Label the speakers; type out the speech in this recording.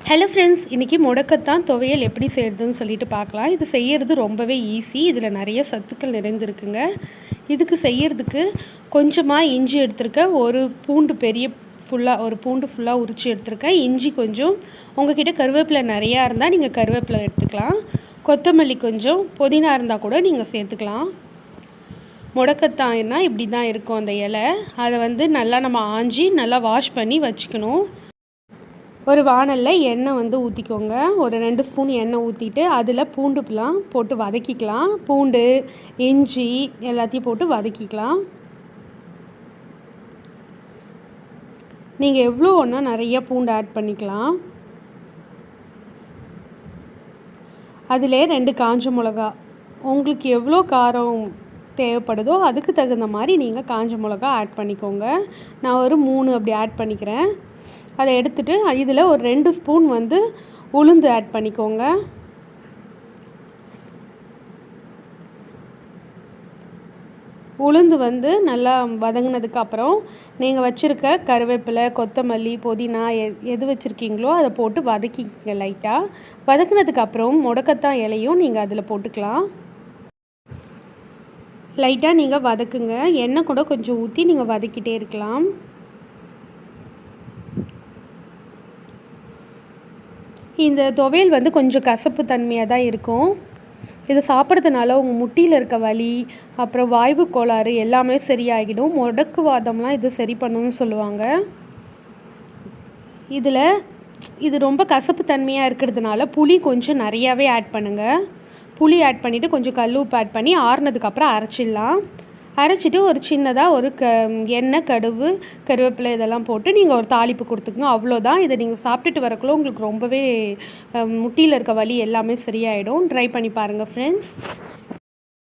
Speaker 1: Hello friends, இன்றைக்கி முடக்கத்தான் துவையல் எப்படி செய்கிறதுன்னு சொல்லிட்டு பார்க்கலாம். இது செய்கிறது ரொம்பவே ஈஸி. இதில் நிறைய சத்துக்கள் நிறைந்திருக்குங்க. இதுக்கு செய்கிறதுக்கு கொஞ்சமாக இஞ்சி எடுத்துருக்கேன். ஒரு பூண்டு ஃபுல்லாக உரித்து எடுத்துருக்கேன். இஞ்சி கொஞ்சம், உங்கள்கிட்ட கருவேப்பிலை நிறையா இருந்தால் நீங்கள் கருவேப்பிலை எடுத்துக்கலாம். கொத்தமல்லி கொஞ்சம், புதினா இருந்தால் கூட நீங்கள் சேர்த்துக்கலாம். முடக்கத்தான்னா இப்படி தான் இருக்கும் அந்த இலை. அதை நல்லா நம்ம ஆஞ்சி நல்லா வாஷ் பண்ணி வச்சுக்கணும். ஒரு வாணலில் எண்ணெய் ஊற்றிக்கோங்க. ஒரு 2 ஸ்பூன் எண்ணெய் ஊற்றிட்டு அதில் பூண்டுலாம் போட்டு வதக்கிக்கலாம். பூண்டு, இஞ்சி எல்லாத்தையும் போட்டு வதக்கிக்கலாம். நீங்கள் எவ்வளோ ஒன்றா நிறைய பூண்டு ஆட் பண்ணிக்கலாம். அதிலே 2 காஞ்ச மிளகா, உங்களுக்கு எவ்வளோ காரம் தேவைப்படுதோ அதுக்கு தகுந்த மாதிரி நீங்கள் காஞ்ச மிளகா ஆட் பண்ணிக்கோங்க. நான் ஒரு 3 அப்படி ஆட் பண்ணிக்கிறேன். அதை எடுத்துகிட்டு இதில் ஒரு 2 ஸ்பூன் உளுந்து ஆட் பண்ணிக்கோங்க. உளுந்து நல்லா வதங்கினதுக்கப்புறம் நீங்கள் வச்சுருக்க கருவேப்பிலை, கொத்தமல்லி, புதினா எது வச்சுருக்கீங்களோ அதை போட்டு வதக்கிங்க. லைட்டாக வதக்கினதுக்கப்புறம் முடக்கத்தான் இலையும் நீங்கள் அதில் போட்டுக்கலாம். லைட்டாக நீங்கள் வதக்குங்க. எண்ணெய் கூட கொஞ்சம் ஊற்றி நீங்கள் வதக்கிட்டே இருக்கலாம். இந்த துவையல் கொஞ்சம் கசப்பு தன்மையாக தான் இருக்கும். இதை சாப்பிட்றதுனால உங்கள் முட்டியில் இருக்க வலி, அப்புறம் வாய்வு கோளாறு எல்லாமே சரியாகிடும். முடக்குவாதம்லாம் இது சரி பண்ணணும்னு சொல்லுவாங்க. இது ரொம்ப கசப்பு தன்மையாக இருக்கிறதுனால புளி கொஞ்சம் நிறையாவே ஆட் பண்ணுங்கள். புளி ஆட் பண்ணிவிட்டு கொஞ்சம் கல் உப்பு ஆட் பண்ணி ஆறுனதுக்கப்புறம் அரைச்சிடலாம். அரைச்சிட்டு ஒரு சின்னதாக ஒரு எண்ணெய், கடுகு, கருவேப்பிலை இதெல்லாம் போட்டு நீங்கள் ஒரு தாளிப்பு கொடுத்துக்குங்க. அவ்வளோதான். இதை நீங்கள் சாப்பிட்டுட்டு வரக்குள்ள உங்களுக்கு ரொம்பவே முட்டியில் இருக்க வலி எல்லாமே சரியாயிடும். ட்ரை பண்ணி பாருங்கள் ஃப்ரெண்ட்ஸ்.